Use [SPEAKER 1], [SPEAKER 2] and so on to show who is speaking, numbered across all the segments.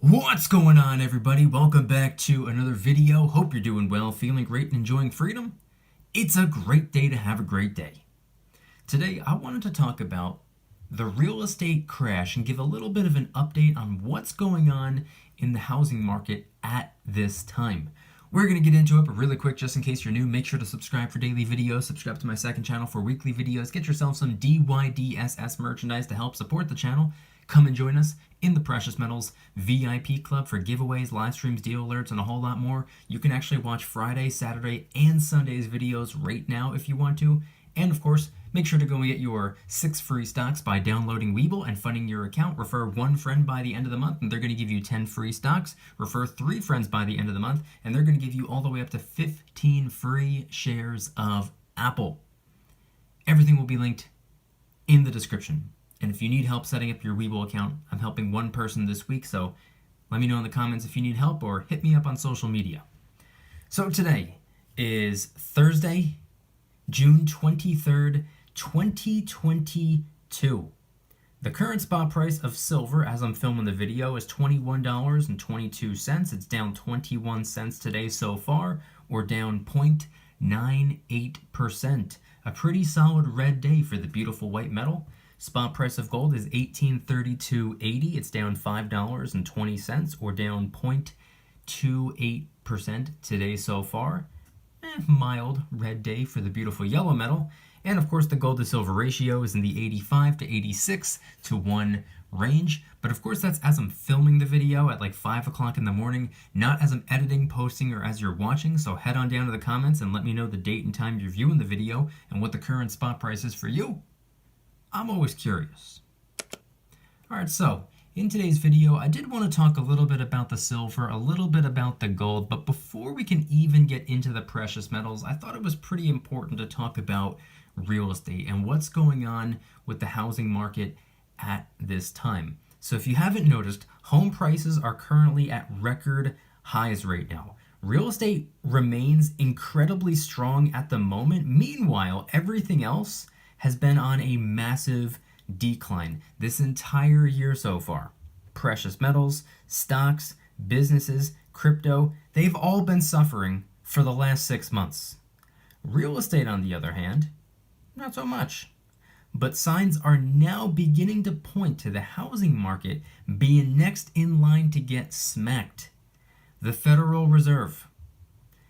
[SPEAKER 1] What's going on, everybody? Welcome back to another video. Hope you're doing well, feeling great, and enjoying freedom. It's a great day to have a great day. Today, I wanted to talk about the real estate crash and give a little bit of an update on what's going on in the housing market at this time. We're going to get into it, but really quick, just in case you're new, make sure to subscribe for daily videos, subscribe to my second channel for weekly videos, get yourself some DYDSS merchandise to help support the channel. Come and join us in the Precious Metals VIP Club for giveaways, live streams, deal alerts, and a whole lot more. You can actually watch Friday, Saturday, and Sunday's videos right now if you want to. And of course, make sure to go and get your 6 free stocks by downloading Webull and funding your account. Refer 1 friend by the end of the month, and they're going to give you 10 free stocks. Refer 3 friends by the end of the month, and they're going to give you all the way up to 15 free shares of Apple. Everything will be linked in the description. And if you need help setting up your Webull account, I'm helping one person this week, so let me know in the comments if you need help or hit me up on social media. So today is Thursday, June 23rd, 2022. The current spot price of silver as I'm filming the video is $21.22. It's down 21 cents today so far, or down 0.98%. A pretty solid red day for the beautiful white metal. Spot price of gold is $1832.80. It's down $5.20, or down 0.28% today so far. Mild red day for the beautiful yellow metal. And of course, the gold to silver ratio is in the 85 to 86 to 1 range. But of course, that's as I'm filming the video at like 5 o'clock in the morning, not as I'm editing, posting, or as you're watching. So head on down to the comments and let me know the date and time you're viewing the video and what the current spot price is for you. I'm always curious. Alright, so in today's video, I did want to talk a little bit about the silver, a little bit about the gold, but before we can even get into the precious metals, I thought it was pretty important to talk about real estate and what's going on with the housing market at this time. So if you haven't noticed, home prices are currently at record highs right now. Real estate remains incredibly strong at the moment. Meanwhile, everything else has been on a massive decline this entire year so far. Precious metals, stocks, businesses, crypto, they've all been suffering for the last 6 months. Real estate, on the other hand, not so much. But signs are now beginning to point to the housing market being next in line to get smacked. The Federal Reserve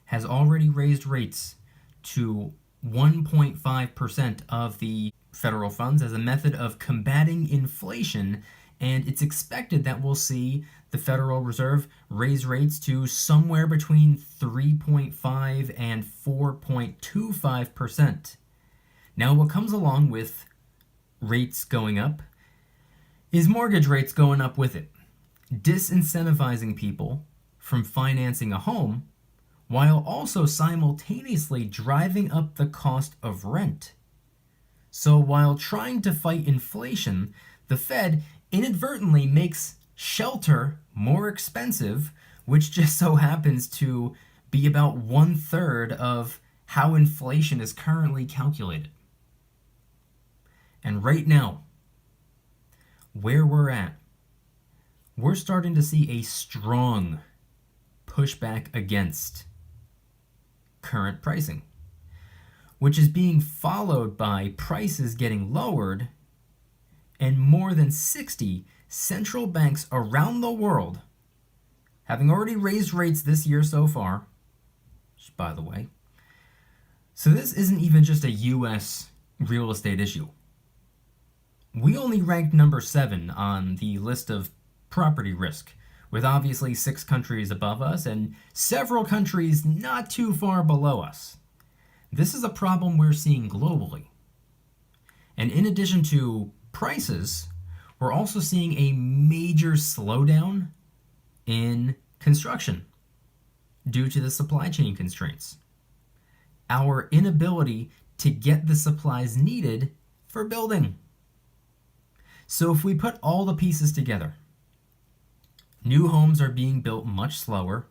[SPEAKER 1] has already raised rates to 1.5% of the federal funds as a method of combating inflation, and it's expected that we'll see the Federal Reserve raise rates to somewhere between 3.5 and 4.25%. Now, what comes along with rates going up is mortgage rates going up with it, disincentivizing people from financing a home while also simultaneously driving up the cost of rent. So while trying to fight inflation, the Fed inadvertently makes shelter more expensive, which just so happens to be about 1/3 of how inflation is currently calculated. And right now, where we're at, we're starting to see a strong pushback against current pricing, which is being followed by prices getting lowered and more than 60 central banks around the world having already raised rates this year so far, by the way. So this isn't even just a US real estate issue. We only ranked number 7 on the list of property risk, with obviously 6 countries above us and several countries not too far below us. This is a problem we're seeing globally. And in addition to prices, we're also seeing a major slowdown in construction due to the supply chain constraints. Our inability to get the supplies needed for building. So if we put all the pieces together, new homes are being built much slower.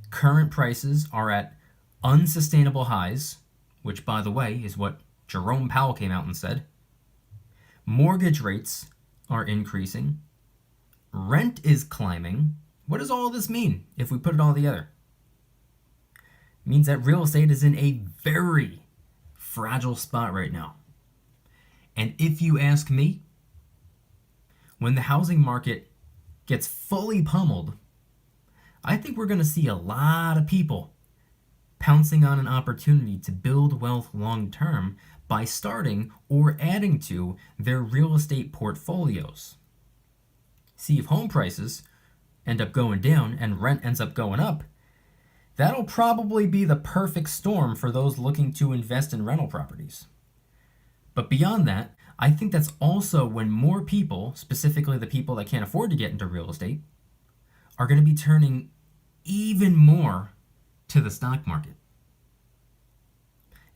[SPEAKER 1] Current prices are at unsustainable highs, which, by the way, is what Jerome Powell came out and said. Mortgage rates are increasing. rent is climbing. What does all this mean if we put it all together? It means that real estate is in a very fragile spot right now. And if you ask me, when the housing market gets fully pummeled, I think we're going to see a lot of people pouncing on an opportunity to build wealth long term by starting or adding to their real estate portfolios. See, if home prices end up going down and rent ends up going up, that'll probably be the perfect storm for those looking to invest in rental properties. But beyond that, I think that's also when more people, specifically the people that can't afford to get into real estate, are going to be turning even more to the stock market.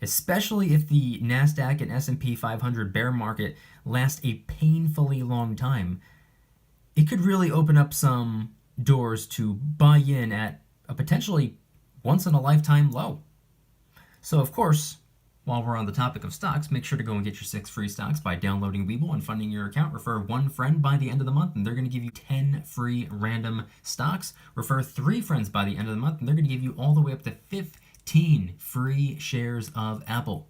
[SPEAKER 1] Especially if the NASDAQ and S&P 500 bear market lasts a painfully long time, it could really open up some doors to buy in at a potentially once-in-a-lifetime low. So, of course, while we're on the topic of stocks, make sure to go and get your 6 free stocks by downloading Webull and funding your account. Refer 1 friend by the end of the month, and they're going to give you 10 free random stocks. Refer 3 friends by the end of the month, and they're going to give you all the way up to 15 free shares of Apple.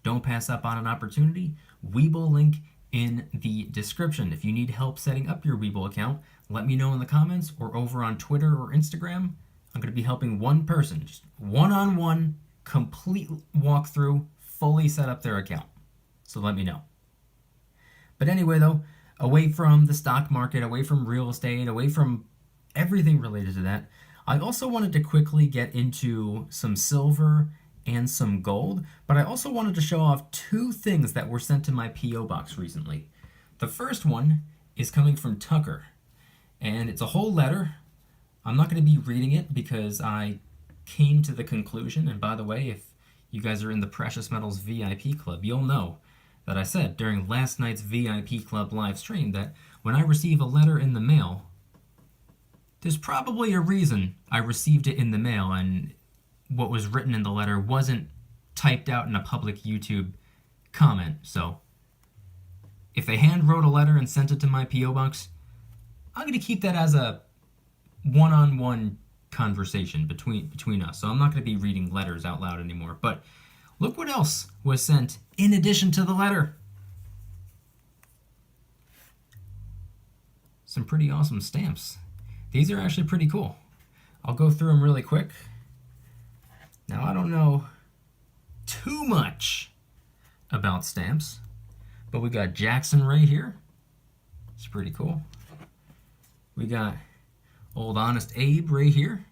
[SPEAKER 1] Don't pass up on an opportunity. Webull link in the description. If you need help setting up your Webull account, let me know in the comments or over on Twitter or Instagram. I'm going to be helping one person, just one-on-one, complete walkthrough, fully set up their account. So let me know. But anyway, though, away from the stock market, away from real estate, away from everything related to that, I also wanted to quickly get into some silver and some gold, but I also wanted to show off 2 things that were sent to my P.O. box recently. The first one is coming from Tucker, and it's a whole letter. I'm not going to be reading it because I came to the conclusion, and by the way, if you guys are in the Precious Metals VIP Club, you'll know that I said during last night's VIP Club live stream that when I receive a letter in the mail, there's probably a reason I received it in the mail and what was written in the letter wasn't typed out in a public YouTube comment. So if they hand wrote a letter and sent it to my P.O. box, I'm going to keep that as a one-on-one conversation between us. So I'm not going to be reading letters out loud anymore. But look what else was sent in addition to the letter. Some pretty awesome stamps. These are actually pretty cool. I'll go through them really quick. Now, I don't know too much about stamps, but we got Jackson right here. It's pretty cool. We got Old Honest Abe right here.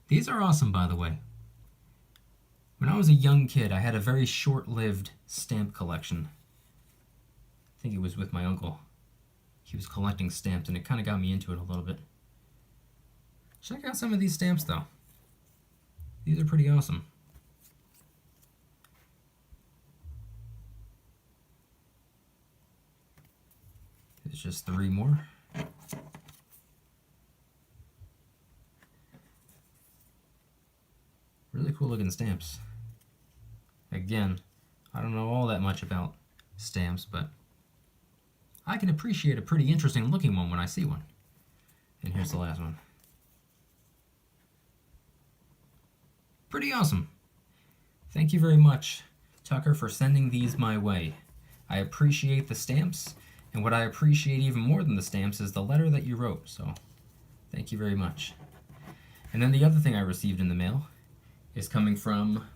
[SPEAKER 1] These are awesome, by the way. When I was a young kid, I had a very short-lived stamp collection. I think it was with my uncle. He was collecting stamps, and it kind of got me into it a little bit. Check out some of these stamps, though. These are pretty awesome. There's just 3 more. Really cool looking stamps. Again, I don't know all that much about stamps, but I can appreciate a pretty interesting looking one when I see one. And here's the last one. Pretty awesome. Thank you very much, Tucker, for sending these my way. I appreciate the stamps, and what I appreciate even more than the stamps is the letter that you wrote, so thank you very much. And then the other thing I received in the mail is coming from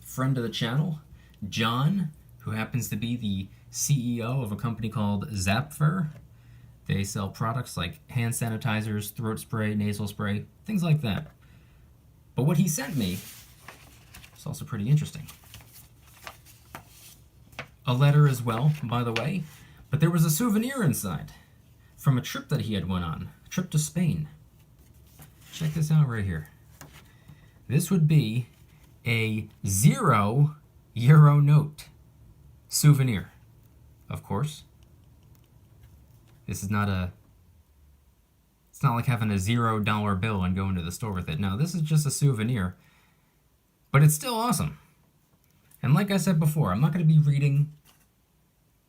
[SPEAKER 1] friend of the channel, John, who happens to be the CEO of a company called Zapfer. They sell products like hand sanitizers, throat spray, nasal spray, things like that. But what he sent me is also pretty interesting. A letter as well, by the way, but there was a souvenir inside from a trip that he had went on, a trip to Spain. Check this out right here. This would be a €0 note souvenir, of course. This is not a, it's not like having a $0 bill and going to the store with it. No, this is just a souvenir, but it's still awesome. And like I said before, I'm not going to be reading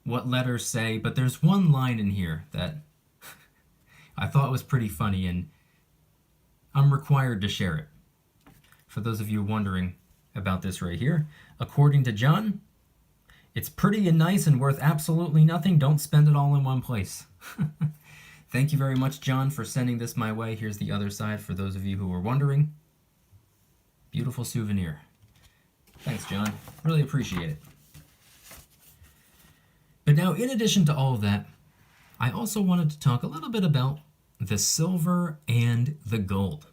[SPEAKER 1] what letters say, but there's one line in here that I thought it was pretty funny, and I'm required to share it. For those of you wondering about this right here, according to John, it's pretty and nice and worth absolutely nothing. Don't spend it all in one place. Thank you very much, John, for sending this my way. Here's the other side for those of you who were wondering. Beautiful souvenir. Thanks, John. Really appreciate it. But now, in addition to all of that, I also wanted to talk a little bit about the silver and the gold.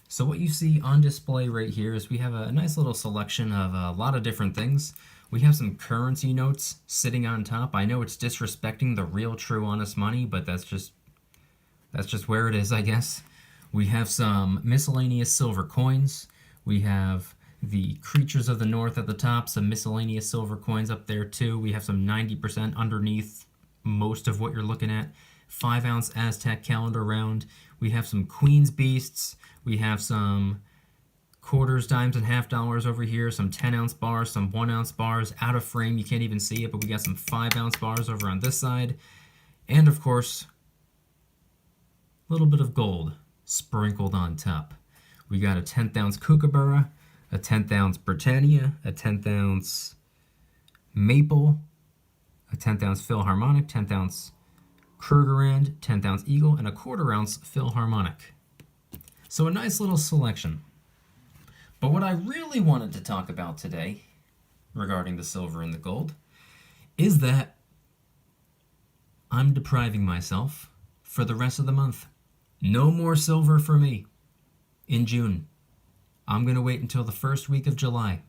[SPEAKER 1] So what you see on display right here is we have a nice little selection of a lot of different things. We have some currency notes sitting on top. I know it's disrespecting the real, true, honest money, but that's just where it is, I guess. We have some miscellaneous silver coins. We have the Creatures of the North at the top, some miscellaneous silver coins up there too. We have some 90% underneath most of what you're looking at. 5-ounce Aztec calendar round. We have some Queen's Beasts. We have some quarters, dimes, and half dollars over here. Some 10-ounce bars, some 1-ounce bars. Out of frame, you can't even see it, but we got some 5-ounce bars over on this side. And of course, a little bit of gold sprinkled on top. We got a 10th-ounce Kookaburra, a 10th-ounce Britannia, a 10th-ounce Maple, a 10th-ounce Philharmonic, 10th-ounce Krugerrand, 10th-ounce Eagle, and a 1/4-ounce Philharmonic. So a nice little selection. But what I really wanted to talk about today, regarding the silver and the gold, is that I'm depriving myself for the rest of the month. No more silver for me in June. I'm going to wait until the first week of July.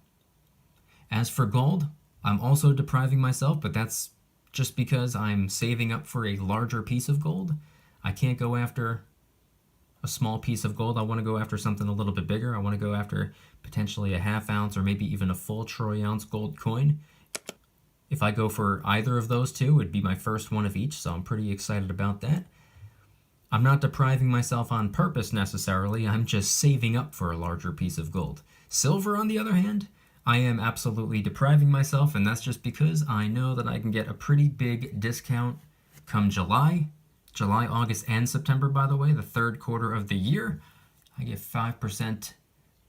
[SPEAKER 1] As for gold, I'm also depriving myself, but that's just because I'm saving up for a larger piece of gold. I can't go after a small piece of gold. I want to go after something a little bit bigger. I want to go after potentially a 1/2 ounce or maybe even a full troy ounce gold coin. If I go for either of those two, it'd be my first one of each, so I'm pretty excited about that. I'm not depriving myself on purpose necessarily, I'm just saving up for a larger piece of gold. Silver, on the other hand, I am absolutely depriving myself, and that's just because I know that I can get a pretty big discount come July, August, and September, by the way, the third quarter of the year. I get 5%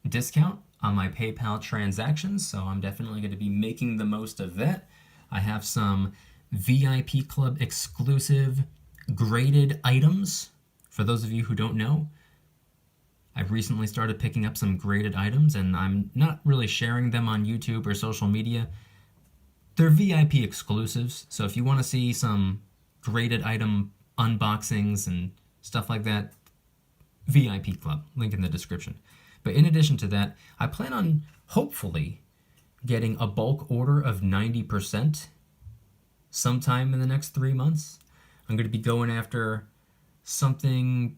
[SPEAKER 1] discount on my PayPal transactions, so I'm definitely going to be making the most of that. I have some VIP Club exclusive graded items. For those of you who don't know, I've recently started picking up some graded items, and I'm not really sharing them on YouTube or social media. They're VIP exclusives, so if you want to see some graded item unboxings and stuff like that, VIP Club, link in the description. But in addition to that, I plan on hopefully getting a bulk order of 90% sometime in the next 3 months. I'm going to be going after something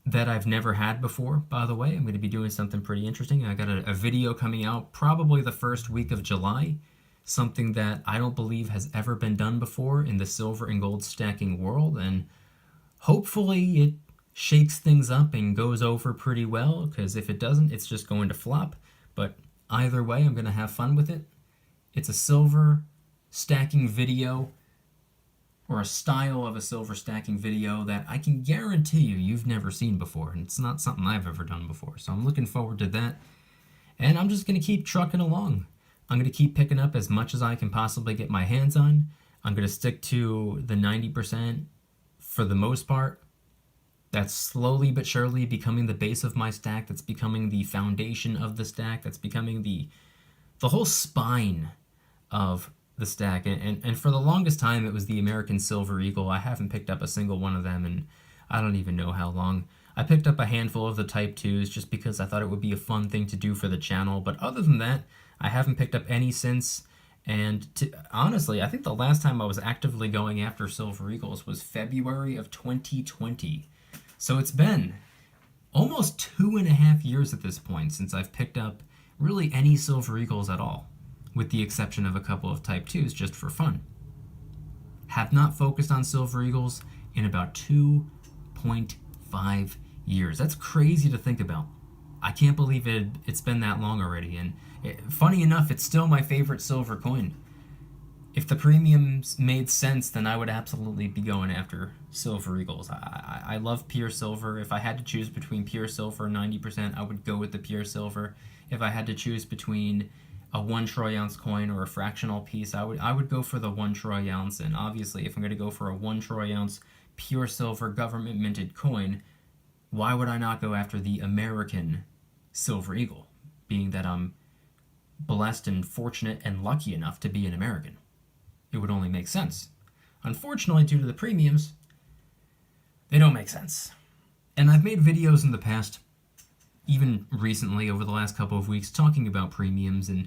[SPEAKER 1] that I've never had before, by the way. I'm going to be doing something pretty interesting. I got a video coming out probably the first week of July, something that I don't believe has ever been done before in the silver and gold stacking world, and hopefully it shakes things up and goes over pretty well, because if it doesn't, it's just going to flop. But either way, I'm going to have fun with it. It's a silver stacking video, or a style of a silver stacking video that I can guarantee you've never seen before, and it's not something I've ever done before. So I'm looking forward to that, and I'm just going to keep trucking along. I'm going to keep picking up as much as I can possibly get my hands on. I'm going to stick to the 90% for the most part. That's slowly but surely becoming the base of my stack. That's becoming the foundation of the stack. That's becoming the whole spine of the stack. And for the longest time, it was the American Silver Eagle. I haven't picked up a single one of them, and I don't even know how long. I picked up a handful of the Type 2s just because I thought it would be a fun thing to do for the channel. But other than that, I haven't picked up any since. And honestly, I think the last time I was actively going after Silver Eagles was February of 2020. So it's been almost 2.5 years at this point since I've picked up really any Silver Eagles at all, with the exception of a couple of Type 2s just for fun. Have not focused on Silver Eagles in about 2.5 years. That's crazy to think about. I can't believe it's been that long already, and funny enough, it's still my favorite silver coin. If the premiums made sense, then I would absolutely be going after Silver Eagles. I love pure silver. If I had to choose between pure silver and 90%, I would go with the pure silver. If I had to choose between a 1 troy ounce coin or a fractional piece, I would go for the 1 troy ounce. And obviously, if I'm going to go for a 1 troy ounce pure silver government minted coin, why would I not go after the American Silver Eagle, being that I'm blessed and fortunate and lucky enough to be an American? It would only make sense. Unfortunately, due to the premiums, they don't make sense. And I've made videos in the past, even recently over the last couple of weeks, talking about premiums and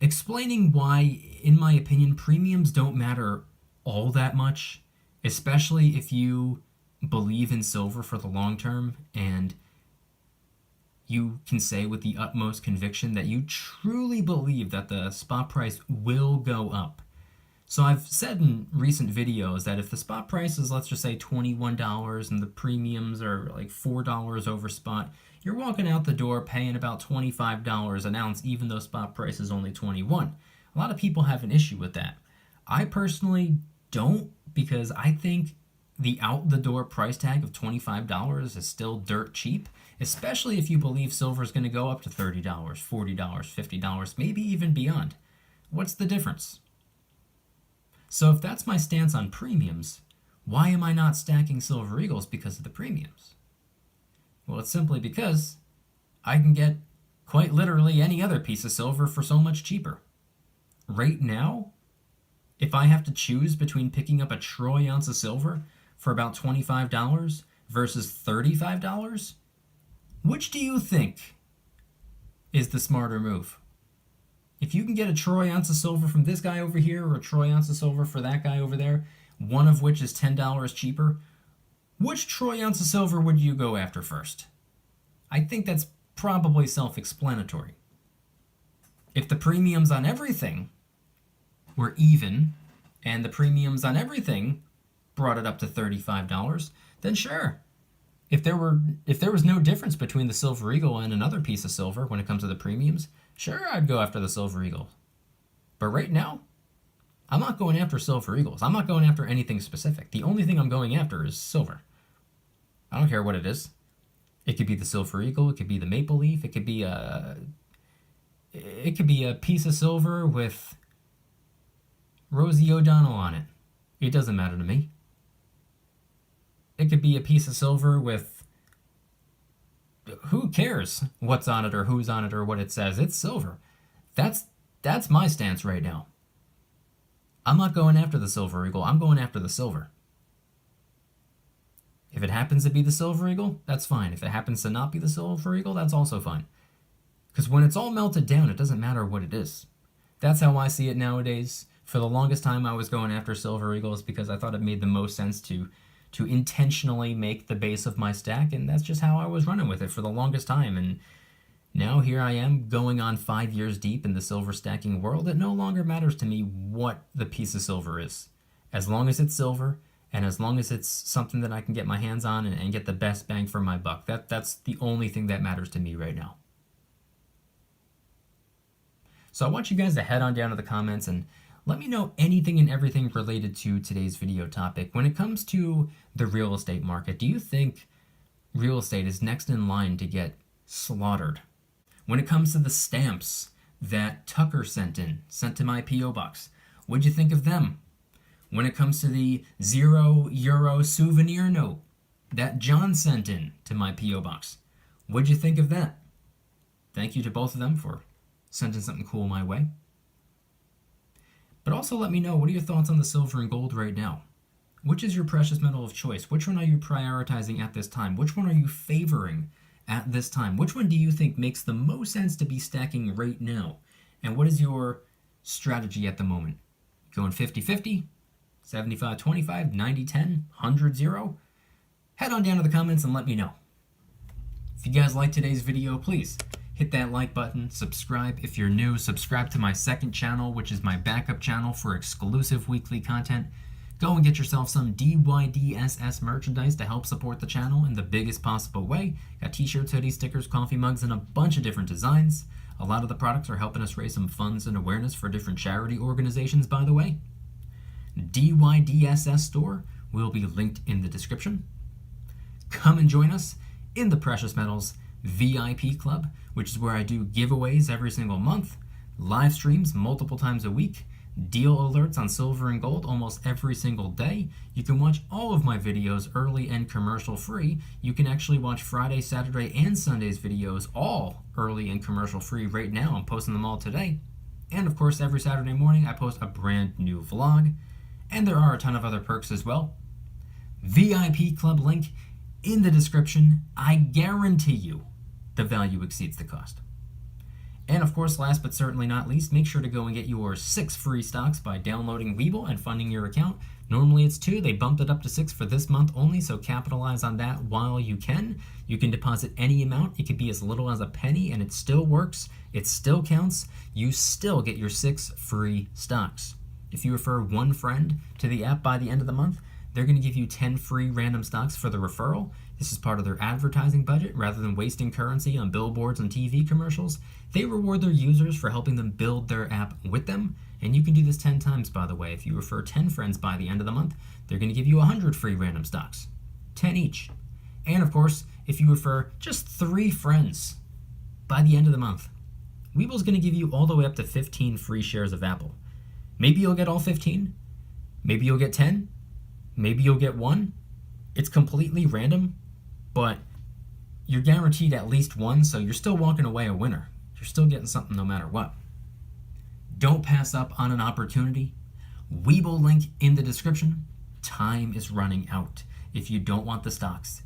[SPEAKER 1] explaining why, in my opinion, premiums don't matter all that much, especially if you believe in silver for the long term and you can say with the utmost conviction that you truly believe that the spot price will go up. So I've said in recent videos that if the spot price is, let's just say, $21 and the premiums are like $4 over spot, you're walking out the door paying about $25 an ounce, even though spot price is only $21. A lot of people have an issue with that. I personally don't, because I think the out-the-door price tag of $25 is still dirt cheap, especially if you believe silver is going to go up to $30, $40, $50, maybe even beyond. What's the difference? So if that's my stance on premiums, why am I not stacking Silver Eagles because of the premiums? Well, it's simply because I can get quite literally any other piece of silver for so much cheaper. Right now, if I have to choose between picking up a troy ounce of silver for about $25 versus $35, which do you think is the smarter move? If you can get a troy ounce of silver from this guy over here or a troy ounce of silver for that guy over there, one of which is $10 cheaper, which troy ounce of silver would you go after first? I think that's probably self-explanatory. If the premiums on everything were even and the premiums on everything brought it up to $35, then sure. If there was no difference between the Silver Eagle and another piece of silver when it comes to the premiums, sure, I'd go after the Silver Eagle. But right now, I'm not going after Silver Eagles. I'm not going after anything specific. The only thing I'm going after is silver. I don't care what it is. It could be the Silver Eagle. It could be the Maple Leaf. It could be a piece of silver with Rosie O'Donnell on it. It doesn't matter to me. It could be a piece of silver with, who cares what's on it or who's on it or what it says? It's silver. That's my stance right now. I'm not going after the Silver Eagle. I'm going after the silver. If it happens to be the Silver Eagle, that's fine. If it happens to not be the Silver Eagle, that's also fine. Because when it's all melted down, it doesn't matter what it is. That's how I see it nowadays. For the longest time, I was going after Silver Eagles because I thought it made the most sense to intentionally make the base of my stack, and that's just how I was running with it for the longest time. And now here I am going on 5 years deep in the silver stacking world. It no longer matters to me what the piece of silver is. As long as it's silver, and as long as it's something that I can get my hands on and get the best bang for my buck, that's the only thing that matters to me right now. So I want you guys to head on down to the comments and let me know anything and everything related to today's video topic. When it comes to the real estate market, do you think real estate is next in line to get slaughtered? When it comes to the stamps that Tucker sent to my P.O. box, what'd you think of them? When it comes to the €0 souvenir note that John sent in to my P.O. box, what'd you think of that? Thank you to both of them for sending something cool my way. But also let me know, what are your thoughts on the silver and gold right now? Which is your precious metal of choice? Which one are you prioritizing at this time? Which one are you favoring at this time? Which one do you think makes the most sense to be stacking right now? And what is your strategy at the moment? Going 50-50, 75-25, 90-10, 100-0? Head on down to the comments and let me know. If you guys like today's video, please hit that like button, subscribe if you're new, subscribe to my second channel, which is my backup channel for exclusive weekly content. Go and get yourself some DYDSS merchandise to help support the channel in the biggest possible way. Got t-shirts, hoodies, stickers, coffee mugs, and a bunch of different designs. A lot of the products are helping us raise some funds and awareness for different charity organizations, by the way. DYDSS store will be linked in the description. Come and join us in the Precious Metals VIP Club, which is where I do giveaways every single month, live streams multiple times a week, deal alerts on silver and gold almost every single day. You can watch all of my videos early and commercial free. You can actually watch Friday, Saturday, and Sunday's videos all early and commercial free right now. I'm posting them all today. And of course, every Saturday morning I post a brand new vlog. And there are a ton of other perks as well. VIP Club link in the description. I guarantee you the value exceeds the cost. And of course, last but certainly not least, make sure to go and get your 6 free stocks by downloading Webull and funding your account. Normally it's 2, they bumped it up to 6 for this month only, so capitalize on that while you can. You can deposit any amount, it could be as little as a penny, and it still works, it still counts, you still get your 6 free stocks. If you refer one friend to the app by the end of the month, they're going to give you 10 free random stocks for the referral. This is part of their advertising budget. Rather than wasting currency on billboards and TV commercials, they reward their users for helping them build their app with them. And you can do this 10 times, by the way. If you refer 10 friends by the end of the month, they're going to give you 100 free random stocks, 10 each. And of course, if you refer just 3 friends by the end of the month, Webull's going to give you all the way up to 15 free shares of Apple. Maybe you'll get all 15, maybe you'll get 10, maybe you'll get 1. It's completely random, but you're guaranteed at least 1, so you're still walking away a winner. You're still getting something no matter what. Don't pass up on an opportunity. Webull link in the description. Time is running out. If you don't want the stocks,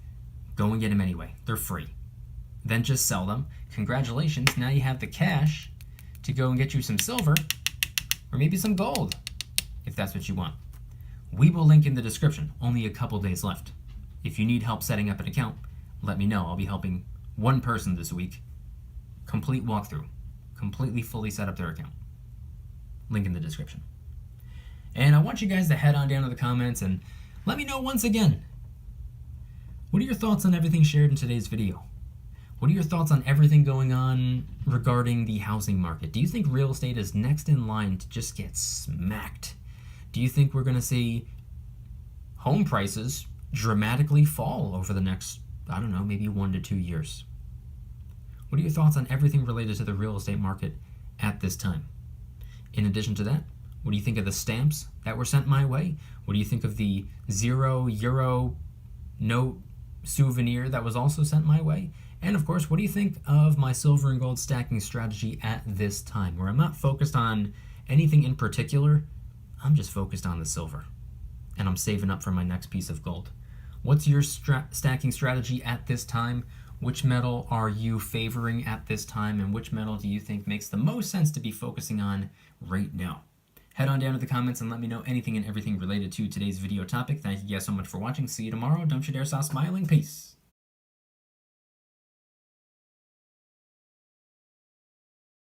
[SPEAKER 1] go and get them anyway. They're free. Then just sell them. Congratulations, now you have the cash to go and get you some silver or maybe some gold, if that's what you want. Webull link in the description. Only a couple days left. If you need help setting up an account, let me know. I'll be helping one person this week. Complete walkthrough. Completely fully set up their account. Link in the description. And I want you guys to head on down to the comments and let me know once again, what are your thoughts on everything shared in today's video? What are your thoughts on everything going on regarding the housing market? Do you think real estate is next in line to just get smacked? Do you think we're going to see home prices dramatically fall over the next, I don't know, maybe 1 to 2 years? What are your thoughts on everything related to the real estate market at this time? In addition to that, what do you think of the stamps that were sent my way? What do you think of the €0 note souvenir that was also sent my way? And of course, what do you think of my silver and gold stacking strategy at this time, where I'm not focused on anything in particular, I'm just focused on the silver, and I'm saving up for my next piece of gold. What's your stacking strategy at this time? Which metal are you favoring at this time, and which metal do you think makes the most sense to be focusing on right now? Head on down to the comments and let me know anything and everything related to today's video topic. Thank you guys so much for watching. See you tomorrow. Don't you dare stop smiling. Peace.